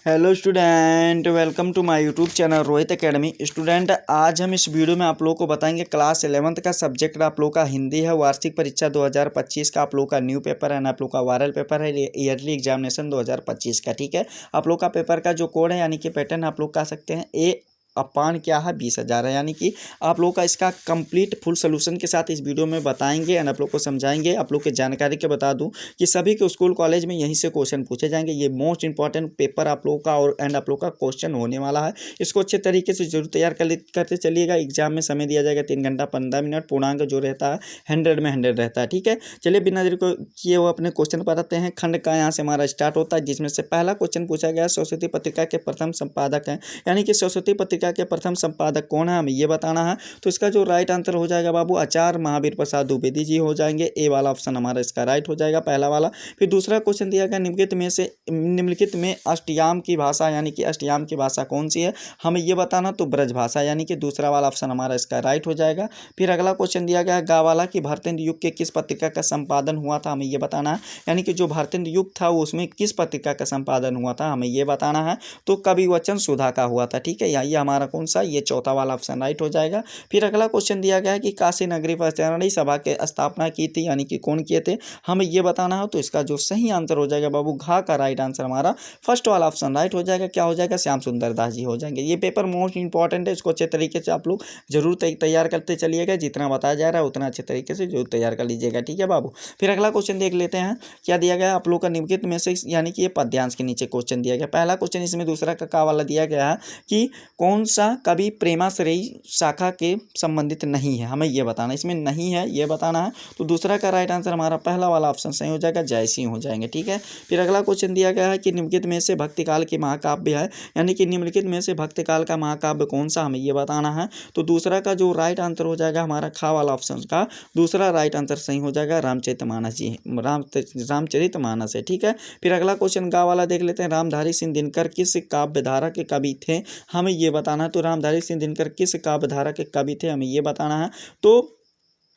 Hello student, welcome to my YouTube channel Rohit academy. Student, आज हम इस वीडियो में आप लोगों को बताएंगे क्लास 11th का सब्जेक्ट आप लोगों का हिंदी है। वार्षिक परीक्षा 2025 का आप लोगों का न्यू पेपर है, आप लोग का वायरल पेपर है, ईयरली एग्जामिनेशन 2025 का। ठीक है, आप लोग का पेपर का जो कोड है यानी कि पैटर्न आप लोग कह सकते हैं A/, क्या है 20,000 है। यानी कि आप लोग का इसका कंप्लीट फुल सोल्यूशन के साथ इस वीडियो में बताएंगे एंड आप लोग को समझाएंगे। आप लोग के जानकारी के बता दूं कि सभी के स्कूल कॉलेज में यहीं से क्वेश्चन पूछे जाएंगे। ये मोस्ट इंपॉर्टेंट पेपर आप लोगों का और एंड आप लोग का क्वेश्चन होने वाला है। इसको अच्छे तरीके से जरूर तैयार करते चलिएगा। एग्जाम में समय दिया जाएगा 3 घंटा 15 मिनट। पूर्णांक जो रहता है 100 में 100 रहता है। ठीक है, चलिए बिना देरी को किए वो अपने क्वेश्चन पर आते हैं। खंड का यहाँ से हमारा स्टार्ट होता है, जिसमें से पहला क्वेश्चन पूछा गया सरस्वती पत्रिका के प्रथम संपादक हैं। यानी कि सरस्वती पत्रिका के प्रथम संपादक कौन है हमें ये बताना है। तो इसका जो राइट आंसर हो जाएगा बाबू आचार्य महावीर प्रसाद द्विवेदी जी हो जाएंगे। ए वाला ऑप्शन हमारा इसका राइट हो जाएगा, पहला वाला। फिर दूसरा क्वेश्चन दिया गया निम्नलिखित में अष्टयाम की भाषा यानी कि अष्टयाम की भाषा कौन सी है हमें ये बताना। तो ब्रज भाषा यानी कि दूसरा वाला ऑप्शन हमारा इसका राइट हो जाएगा। फिर अगला क्वेश्चन दिया गया गावाला की भारतेंदु युग के किस पत्रिका का संपादन हुआ था हमें ये बताना है। यानी कि जो भारतेंदु युग था वो उसमें किस पत्रिका का संपादन हुआ था हमें ये बताना है। तो कवि वचन सुधा का हुआ था। ठीक है, ये हमारा कौन सा, ये चौथा वाला ऑप्शन राइट हो जाएगा। फिर अगला क्वेश्चन दिया गया है कि काशी नगरी प्रचारणी सभा के स्थापना की थी यानी कि कौन किए थे हमें ये बताना है। तो इसका जो सही आंसर हो जाएगा बाबू घा का राइट आंसर हमारा फर्स्ट वाला ऑप्शन राइट हो जाएगा। क्या हो जाएगा, श्याम सुंदर दास जी हो जाएंगे। ये पेपर मोस्ट इंपॉर्टेंट है, इसको अच्छे तरीके से आप लोग जरूर तैयार करते चलिएगा। जितना बताया जा रहा है उतना अच्छे तरीके से जरूर तैयार कर लीजिएगा। ठीक है बाबू, फिर अगला क्वेश्चन देख लेते हैं। क्या दिया गया आप लोग का निम्नलिखित में से यानी कि ये पद्यांश के नीचे क्वेश्चन दिया गया। पहला क्वेश्चन इसमें दूसरा का वाला दिया गया है कि कौन सा कवि प्रेमाश्रयी शाखा के संबंधित नहीं है हमें ये बताना। इसमें नहीं है ये बताना है। तो दूसरा का राइट आंसर हमारा पहला वाला ऑप्शन सही हो जाएगा, जयसिंह हो जाएंगे। ठीक है, फिर अगला क्वेश्चन दिया गया है कि निम्नलिखित में से भक्ति काल के महाकाव्य है यानी कि निम्नलिखित में से भक्ति काल का महाकाव्य कौन सा हमें ये बताना है। तो दूसरा का जो राइट आंसर हो जाएगा हमारा खा वाला ऑप्शन का दूसरा राइट आंसर सही हो जाएगा, रामचरितमानस जी, रामचरितमानस है। ठीक है, फिर अगला क्वेश्चन गा वाला देख लेते हैं। रामधारी सिंह दिनकर किस काव्य धारा के कवि थे हमें ये बताना है। तो रामधारी सिंह दिनकर किस काव्य धारा के कवि थे हमें ये बताना है। तो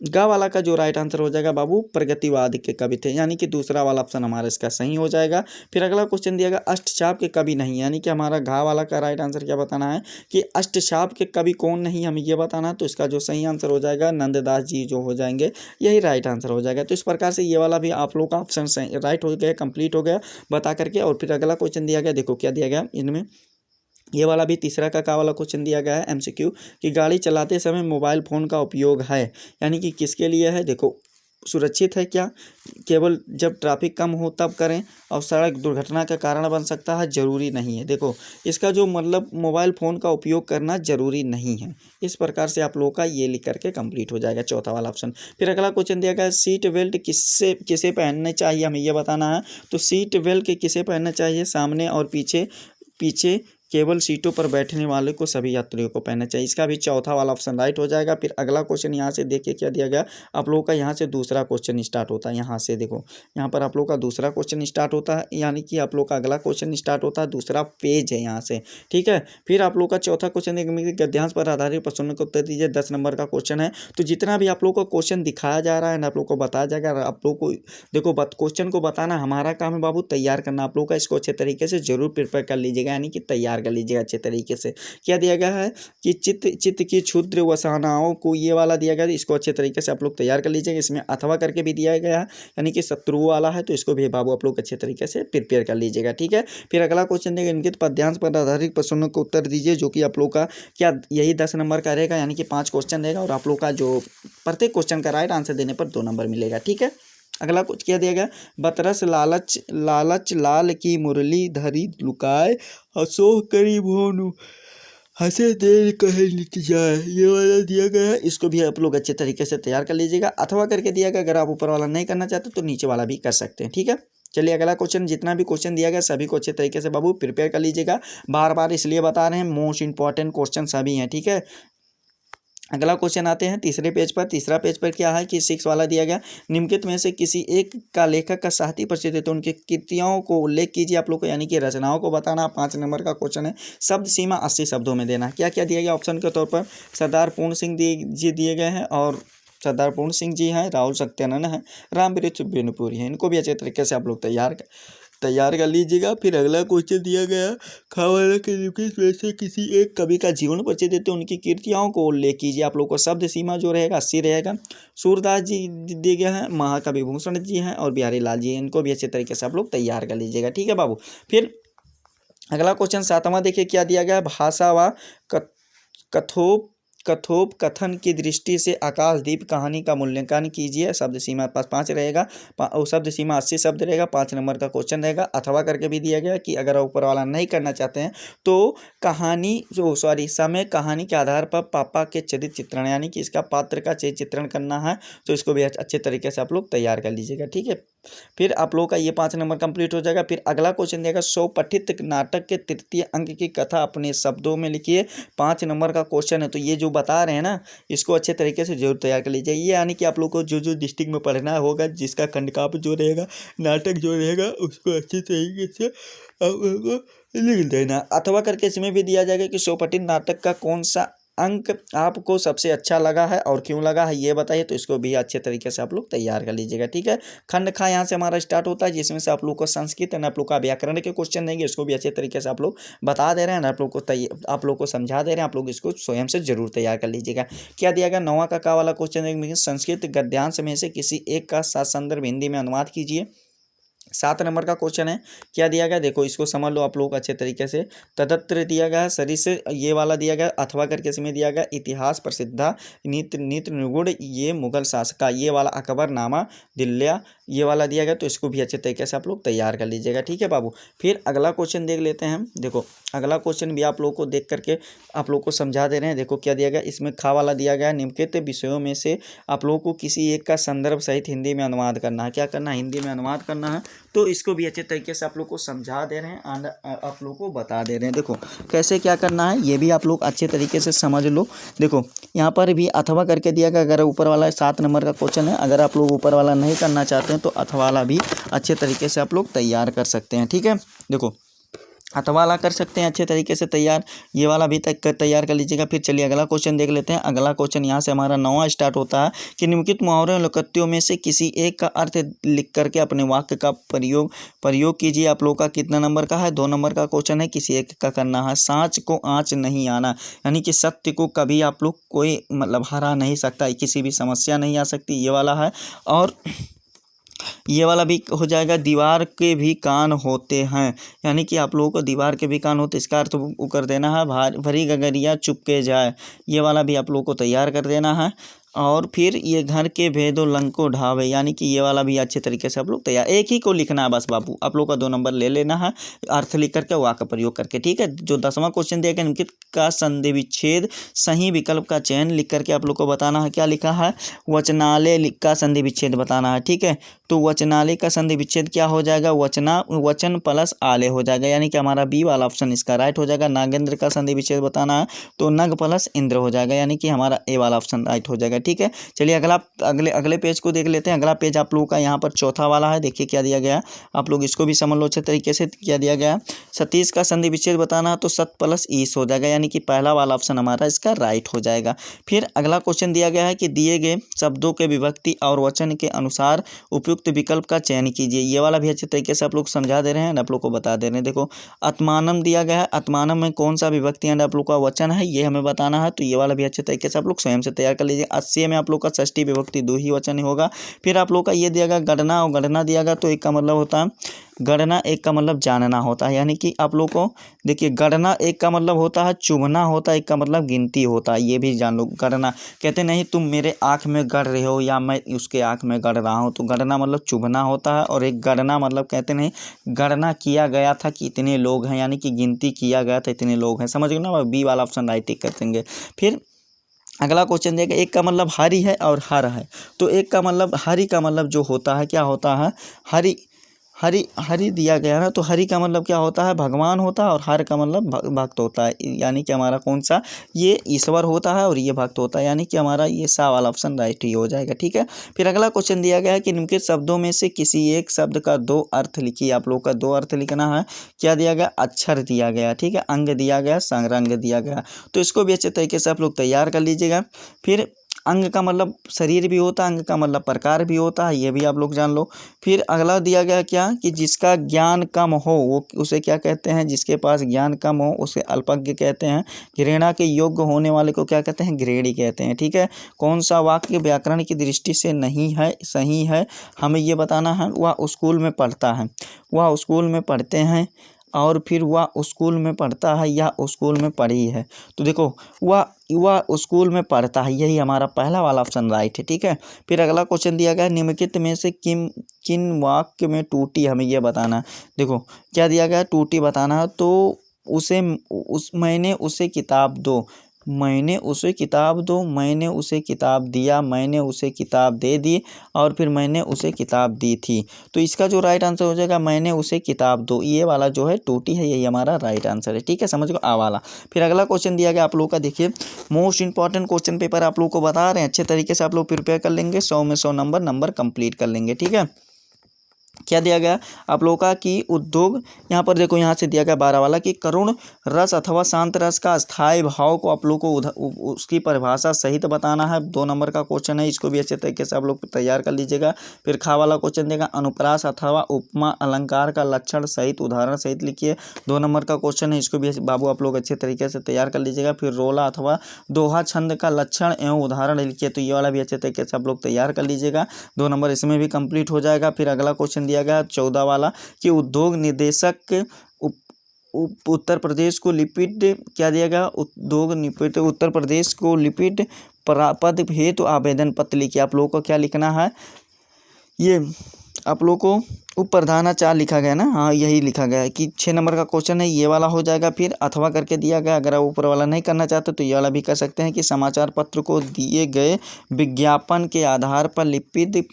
गा वाला का जो राइट आंसर हो जाएगा बाबू प्रगतिवाद के कवि थे यानी कि दूसरा वाला ऑप्शन हमारा इसका सही हो जाएगा। फिर अगला क्वेश्चन दिया गया अष्टचाप के कवि नहीं यानी कि हमारा घा वाला का राइट आंसर क्या बताना है कि अष्टचाप के कवि कौन नहीं हमें ये बताना है। तो इसका जो सही आंसर हो जाएगा नंददास जी जो हो जाएंगे, यही राइट आंसर हो जाएगा। तो इस प्रकार से ये वाला भी आप लोग का ऑप्शन सही राइट हो गया, कंप्लीट हो गया बता करके। और फिर अगला क्वेश्चन दिया गया, देखो क्या दिया गया इनमें, ये वाला भी तीसरा का वाला क्वेश्चन दिया गया है एमसीक्यू कि गाड़ी चलाते समय मोबाइल फ़ोन का उपयोग है यानी कि किसके लिए है। देखो सुरक्षित है क्या, केवल जब ट्रैफिक कम हो तब करें, और सड़क दुर्घटना का कारण बन सकता है, जरूरी नहीं है। देखो इसका जो मतलब मोबाइल फ़ोन का उपयोग करना जरूरी नहीं है। इस प्रकार से आप लोगों का ये लिख करके कंप्लीट हो जाएगा चौथा वाला ऑप्शन। फिर अगला क्वेश्चन दिया गया सीट बेल्ट किसे पहनने चाहिए हमें ये बताना है। तो सीट बेल्ट किसे पहनना चाहिए, सामने और पीछे पीछे केवल सीटों पर बैठने वाले को सभी यात्रियों को पहनना चाहिए। इसका भी चौथा वाला ऑप्शन राइट हो जाएगा। फिर अगला क्वेश्चन यहाँ से देखिए क्या दिया गया आप लोगों का, यहाँ से दूसरा क्वेश्चन स्टार्ट होता है। यहाँ से देखो यहाँ पर आप लोग का दूसरा क्वेश्चन स्टार्ट होता है यानी कि आप लोग का अगला क्वेश्चन स्टार्ट होता है, दूसरा पेज है यहाँ से। ठीक है, फिर आप लोग का चौथा क्वेश्चन गद्यांश पर आधारित प्रश्नों का उत्तर दीजिए, 10 नंबर का क्वेश्चन है। तो जितना भी आप लोग को क्वेश्चन दिखाया जा रहा है ना आप लोग को बताया जाएगा। आप लोग को देखो क्वेश्चन को बताना हमारा काम है बाबू, तैयार करना आप लोग का। इसको अच्छे तरीके से जरूर प्रिपेयर कर लीजिएगा यानी कि तैयार कर लीजिएगा अच्छे तरीके से। क्या दिया गया है कि चित्त की क्षुद्र वसानाओं को, ये वाला दिया गया है, इसको अच्छे तरीके से आप लोग तैयार कर लीजिएगा। इसमें अथवा करके भी दिया गया है यानी कि शत्रु वाला है, तो इसको भी बाबू आप लोग अच्छे तरीके से प्रिपेयर कर लीजिएगा। ठीक है, फिर अगला क्वेश्चन देगा इनके पद्यांश पर आधारित प्रश्नों को उत्तर दीजिए, जो कि आप लोग का क्या यही 10 नंबर का रहेगा यानी कि 5 क्वेश्चन रहेगा और आप लोग का जो प्रत्येक क्वेश्चन का राइट आंसर देने पर 2 नंबर मिलेगा। ठीक है, अगला कुछ क्या दिया गया, बतरस लालच लालच लाल की मुरली धरी लुकाए हसो करी भोनू हंसे देर कहे लिट जाए, ये वाला दिया गया है। इसको भी आप लोग अच्छे तरीके से तैयार कर लीजिएगा। अथवा करके दिया गया, अगर आप ऊपर वाला नहीं करना चाहते तो नीचे वाला भी कर सकते हैं। ठीक है, चलिए अगला क्वेश्चन, जितना भी क्वेश्चन दिया गया सभी को अच्छे तरीके से बाबू प्रिपेयर कर लीजिएगा। बार बार इसलिए बता रहे हैं, मोस्ट इंपॉर्टेंट क्वेश्चन सभी हैं। ठीक है, अगला क्वेश्चन आते हैं तीसरे पेज पर। तीसरा पेज पर क्या है कि 6 वाला दिया गया, निम्नलिखित में से किसी एक का लेखक का साहित्य प्रसिद्ध है तो उनकी कृतियों को उल्लेख कीजिए आप लोग को, यानी कि रचनाओं को बताना। 5 नंबर का क्वेश्चन है, शब्द सीमा 80 शब्दों में देना। क्या क्या दिया गया ऑप्शन के तौर पर, सरदार पूर्ण सिंह जी दिए गए हैं, और सरदार पूर्ण सिंह जी हैं, राहुल सत्यानंद हैं, रामवृक्ष बिनपुरी हैं। इनको भी अच्छे तरीके से आप लोग तैयार तैयार कर लीजिएगा। फिर अगला क्वेश्चन दिया गया, खावाला के निम्नलिखित में से किसी एक कवि का जीवन परिचय देते उनकी कृतियों को उल्लेख कीजिए। आप लोग को शब्द सीमा जो रहेगा 80 रहेगा। सूरदास जी दिए गए हैं, महाकवि भूषण जी हैं और बिहारी लाल जी हैं। इनको भी अच्छे तरीके से आप लोग तैयार कर लीजिएगा। ठीक है बाबू। फिर अगला क्वेश्चन 7वां देखिए क्या दिया गया है, भाषा व कथोपकथन की दृष्टि से आकाशदीप कहानी का मूल्यांकन कीजिए। शब्द सीमा पास 5 रहेगा, शब्द सीमा 80 शब्द रहेगा। 5 नंबर का क्वेश्चन रहेगा। अथवा करके भी दिया गया कि अगर ऊपर वाला नहीं करना चाहते हैं तो समय कहानी के आधार पर पापा के चरित्र चित्रण यानी कि इसका पात्र का चित्रण करना है, तो इसको भी अच्छे तरीके से आप लोग तैयार कर लीजिएगा। ठीक है। फिर आप लोगों का ये 5 नंबर कंप्लीट हो जाएगा। फिर अगला क्वेश्चन देगा, स्वपठित नाटक के तृतीय अंक की कथा अपने शब्दों में लिखिए। 5 नंबर का क्वेश्चन है, तो ये जो बता रहे हैं ना, इसको अच्छे तरीके से जरूर तैयार कर लीजिए। ये यानी कि आप लोग को जो डिस्ट्रिक्ट में पढ़ना होगा, जिसका खंडकाव्य जो रहेगा, नाटक जो रहेगा, उसको अच्छे तरीके से आप लोगों को लिख देना। अथवा करके इसमें भी दिया जाएगा कि स्वपठित नाटक का कौन सा अंक आपको सबसे अच्छा लगा है और क्यों लगा है ये बताइए, तो इसको भी अच्छे तरीके से आप लोग तैयार कर लीजिएगा। ठीक है। खंड खा यहाँ से हमारा स्टार्ट होता है, जिसमें से आप लोग को संस्कृत एंड आप लोग का व्याकरण के क्वेश्चन देंगे, इसको भी अच्छे तरीके से आप लोग बता दे रहे हैं, आप लोग को समझा दे रहे हैं। आप लोग इसको स्वयं से जरूर तैयार कर लीजिएगा। क्या दिया गया, 9वां का वाला क्वेश्चन देंगे, संस्कृत गद्यांश में से किसी एक का संदर्भ हिंदी में अनुवाद कीजिए। 7 नंबर का क्वेश्चन है, क्या दिया गया, देखो इसको समझ लो आप लोग अच्छे तरीके से। तदत्र दिया गया है, सरिस ये वाला दिया गया। अथवा करके इसमें दिया गया, इतिहास प्रसिद्धा नीति निगुण ये मुगल शासका, ये वाला अकबरनामा दिल्लिया, ये वाला दिया गया। तो इसको भी अच्छे तरीके से आप लोग तैयार कर लीजिएगा। ठीक है बाबू। फिर अगला क्वेश्चन देख लेते हैं। देखो अगला क्वेश्चन भी आप लोग को देख करके आप लोग को समझा दे रहे हैं। देखो क्या दिया गया, इसमें खा वाला दिया गया, निम्नलिखित विषयों में से आप लोगों को किसी एक का संदर्भ सहित हिंदी में अनुवाद करना है। क्या करना है, हिंदी में अनुवाद करना है। तो इसको भी अच्छे तरीके से आप लोग को समझा दे रहे हैं, आप लोग को बता दे रहे हैं। देखो कैसे क्या करना है, ये भी आप लोग अच्छे तरीके से समझ लो। देखो यहाँ पर भी अथवा करके दिया गया, अगर ऊपर वाला 7 नंबर का क्वेश्चन है, अगर आप लोग ऊपर वाला नहीं करना चाहते हैं तो अथवा वाला भी अच्छे तरीके से आप लोग तैयार कर सकते हैं। ठीक है। देखो अथवा वाला कर सकते हैं अच्छे तरीके से तैयार, ये वाला भी तैयार कर लीजिएगा। फिर चलिए अगला क्वेश्चन देख लेते हैं। अगला क्वेश्चन यहाँ से हमारा 9वां स्टार्ट होता है कि निम्नलिखित मुहावरे और लोकोक्तियों में से किसी एक का अर्थ लिख करके अपने वाक्य का प्रयोग कीजिए। आप लोग का कितना नंबर का है, 2 नंबर का क्वेश्चन है। किसी एक का करना है, सांच को आँच नहीं आना, यानी कि सत्य को कभी आप लोग कोई मतलब हरा नहीं सकता, किसी भी समस्या नहीं आ सकती, ये वाला है। और ये वाला भी हो जाएगा, दीवार के भी कान होते हैं, यानी कि आप लोगों को दीवार के भी कान होते, इसका अर्थ वो कर देना है, भरी गगरिया चुपके जाए, ये वाला भी आप लोगों को तैयार कर देना है। और फिर ये घर के भेदो लंको ढावे, यानी कि ये वाला भी अच्छे तरीके से आप लोग तैयार, एक ही को लिखना है बस बाबू, आप लोग का 2 नंबर ले लेना है अर्थ लिख करके वाक्य प्रयोग करके। ठीक है। जो 10वां क्वेश्चन दिया गया, निम्नलिखित का संधि विच्छेद सही विकल्प का चयन लिख करके आप लोग को बताना है। क्या लिखा है, वचनालय का संधि विच्छेद बताना है। ठीक है। तो वचनालय का संधि विच्छेद क्या हो जाएगा, वचन प्लस आलय हो जाएगा, यानी कि हमारा बी वाला ऑप्शन इसका राइट हो जाएगा। नागेंद्र का संधि विच्छेद बताना है, तो नग प्लस इंद्र हो जाएगा, यानी कि हमारा ए वाला ऑप्शन राइट हो जाएगा। ठीक है। चलिए अगले पेज को देख लेते हैं। अगला पेज आप लोगों का यहाँ पर चौथा वाला है। देखिए क्या दिया गया, आप लोग इसको भी समझ लो अच्छे तरीके से। क्या दिया गया, सतीश का संधि विच्छेद बताना है, तो सत प्लस ईस हो जाएगा, यानी कि पहला वाला ऑप्शन हमारा इसका राइट हो जाएगा। फिर अगला क्वेश्चन दिया गया है कि दिए गए शब्दों के विभक्ति और वचन के अनुसार उपयुक्त विकल्प का चयन कीजिए, ये वाला भी अच्छे तरीके से आप लोग समझा दे रहे हैं, आप लोग को बता दे रहे हैं। देखो आत्मानम दिया गया है, आत्मानम में कौन सा विभक्ति एंड आप लोग का वचन है ये हमें बताना है, तो ये वाला भी अच्छे तरीके से आप लोग स्वयं से तैयार कर लीजिए। 80 में आप लोग का षष्ठी विभक्ति 2 ही वचन होगा। फिर आप लोग का ये दिया गया गणना, और गणना दिया गया, तो एक का मतलब होता है गणना, एक का मतलब जानना होता है, यानी कि आप लोग को देखिए गणना एक का मतलब होता है चुभना होता है, एक का मतलब गिनती होता है, ये भी जान लो। गणना कहते नहीं तुम मेरे आँख में गढ़ रहे हो या मैं उसके आँख में गढ़ रहा हूँ, तो गणना मतलब चुभना होता है। और एक गणना मतलब कहते नहीं गणना किया गया था कि इतने लोग हैं, यानी कि गिनती किया गया था इतने लोग हैं, समझ गए ना, बी वाला ऑप्शन राइट टिक कर देंगे। फिर अगला क्वेश्चन देगा, एक का मतलब हरि है और हर है, तो एक का मतलब हरि का मतलब जो होता है क्या होता है, हरि हरि हरि दिया गया ना, तो हरि का मतलब क्या होता है, भगवान होता है, और हर का मतलब भक्त होता है, यानी कि हमारा कौन सा, ये ईश्वर होता है और ये भक्त होता है, यानी कि हमारा ये सा वाला ऑप्शन राइट ही हो जाएगा। ठीक है। फिर अगला क्वेश्चन दिया गया है कि निम्नलिखित शब्दों में से किसी एक शब्द का 2 अर्थ लिखिए, आप लोग का 2 अर्थ लिखना है। क्या दिया गया, अक्षर दिया गया, ठीक है, अंग दिया गया, संरंग दिया गया, तो इसको भी अच्छे तरीके से आप लोग तैयार कर लीजिएगा। फिर अंग का मतलब शरीर भी होता है, अंग का मतलब प्रकार भी होता है, ये भी आप लोग जान लो। फिर अगला दिया गया क्या कि जिसका ज्ञान कम हो वो उसे क्या कहते हैं, जिसके पास ज्ञान कम हो उसे अल्पज्ञ कहते हैं। घृणा के योग्य होने वाले को क्या कहते हैं, घृणी कहते हैं। ठीक है, कौन सा वाक्य व्याकरण की दृष्टि से नहीं है, सही है, हमें ये बताना है। वह स्कूल में पढ़ता है, वह स्कूल में पढ़ते हैं, और फिर वह स्कूल में पढ़ता है या स्कूल में पढ़ी है। तो देखो वह स्कूल में पढ़ता है, यही हमारा पहला वाला ऑप्शन राइट है। ठीक है, फिर अगला क्वेश्चन दिया गया निम्नलिखित में से किन वाक्य में टूटी, हमें यह बताना है। देखो क्या दिया गया, टूटी बताना है। तो मैंने उसे किताब दो, मैंने उसे किताब दो, मैंने उसे किताब दिया, मैंने उसे किताब दे दी, और फिर मैंने उसे किताब दी थी। तो इसका जो राइट आंसर हो जाएगा मैंने उसे किताब दो, ये वाला जो है टूटी है, यही हमारा राइट आंसर है। ठीक है, समझ गए आ वाला। फिर अगला क्वेश्चन दिया गया आप लोग का, देखिए मोस्ट इंपॉर्टेंट क्वेश्चन पेपर आप लोग को बता रहे हैं, अच्छे तरीके से आप लोग प्रिपेयर कर लेंगे, 100 में 100 नंबर कंप्लीट कर लेंगे। ठीक है, क्या दिया गया आप लोगों का कि उद्योग, यहाँ पर देखो यहाँ से दिया गया 12 वाला कि करुण रस अथवा शांत रस का स्थायी भाव को आप लोग को उसकी परिभाषा सहित बताना है। 2 नंबर का क्वेश्चन है, इसको भी अच्छे तरीके से आप लोग तैयार कर लीजिएगा। फिर खा वाला क्वेश्चन देगा अनुप्रास अथवा उपमा अलंकार का लक्षण सहित उदाहरण सहित लिखिए। 2 नंबर का क्वेश्चन है, इसको भी बाबू आप लोग अच्छे तरीके से तैयार कर लीजिएगा। फिर रोला अथवा दोहा छंद का लक्षण एवं उदाहरण लिखिए, तो ये वाला भी अच्छे तरीके से आप लोग तैयार कर लीजिएगा। 2 नंबर इसमें भी कंप्लीट हो जाएगा। फिर अगला क्वेश्चन दिया गया 14 वाला कि उद्योग निदेशक उत्तर प्रदेश को लिपिड, क्या दिया गया, उद्योग निपिड उत्तर प्रदेश को लिपिड पद हेतु आवेदन पत्र लिखिए। आप लोगों को क्या लिखना है, ये आप लोग को उप प्रधानाचार्य लिखा गया ना, हाँ यही लिखा गया है कि 6 नंबर का क्वेश्चन है, ये वाला हो जाएगा। फिर अथवा करके दिया गया, अगर आप ऊपर वाला नहीं करना चाहते तो ये वाला भी कर सकते हैं कि समाचार पत्र को दिए गए विज्ञापन के आधार पर लिपिक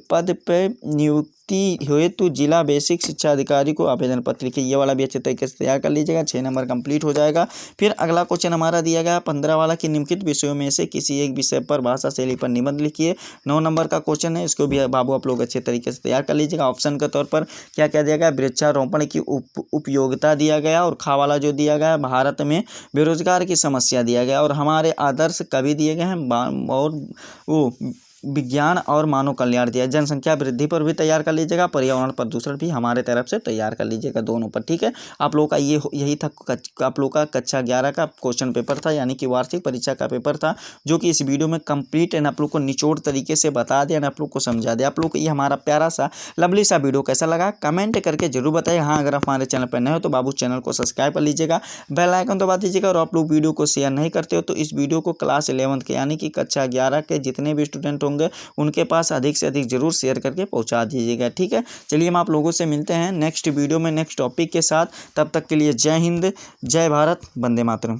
पद पर नियुक्ति हेतु जिला बेसिक शिक्षा अधिकारी को आवेदन पत्र लिखिए, ये वाला भी अच्छे तरीके से तैयार कर लीजिएगा। 6 नंबर कंप्लीट हो जाएगा। फिर अगला क्वेश्चन हमारा दिया गया 15 वाला कि निम्नलिखित विषयों में से किसी एक विषय पर भाषा शैली पर निबंध लिखिए। 9 नंबर का क्वेश्चन है, इसको भी बाबू आप लोग अच्छे तरीके से तैयार कर लीजिएगा। ऑप्शन के तौर पर क्या क्या दिया गया, वृक्षारोपण की उपयोगिता दिया गया, और खा वाला जो दिया गया भारत में बेरोजगार की समस्या दिया गया, और हमारे आदर्श कवि दिए गए हैं, और वो विज्ञान और मानव कल्याण दिया। जनसंख्या वृद्धि पर भी तैयार कर लीजिएगा, पर्यावरण प्रदूषण भी हमारे तरफ से तैयार कर लीजिएगा, दोनों पर। ठीक है, आप लोगों का यही था आप लोग का कक्षा 11 का क्वेश्चन पेपर था, यानी कि वार्षिक परीक्षा का पेपर था, जो कि इस वीडियो में कंप्लीट एंड आप लोग को निचोड़ तरीके से बता दिया, आप लोग को समझा दिया। आप लोग को ये हमारा प्यारा सा लवली सा वीडियो कैसा लगा कमेंट करके जरूर बताइए। हाँ, अगर आप हमारे चैनल पर नए हो तो बाबू चैनल को सब्सक्राइब कर लीजिएगा, बेल आइकन दबा दीजिएगा, और आप लोग वीडियो को शेयर नहीं करते हो तो इस वीडियो को क्लास 11 के यानी कि कक्षा 11 के जितने भी स्टूडेंट होंगे उनके पास अधिक से अधिक जरूर शेयर करके पहुंचा दीजिएगा। ठीक है, चलिए हम आप लोगों से मिलते हैं नेक्स्ट वीडियो में नेक्स्ट टॉपिक के साथ। तब तक के लिए जय हिंद, जय भारत, वंदे मातरम।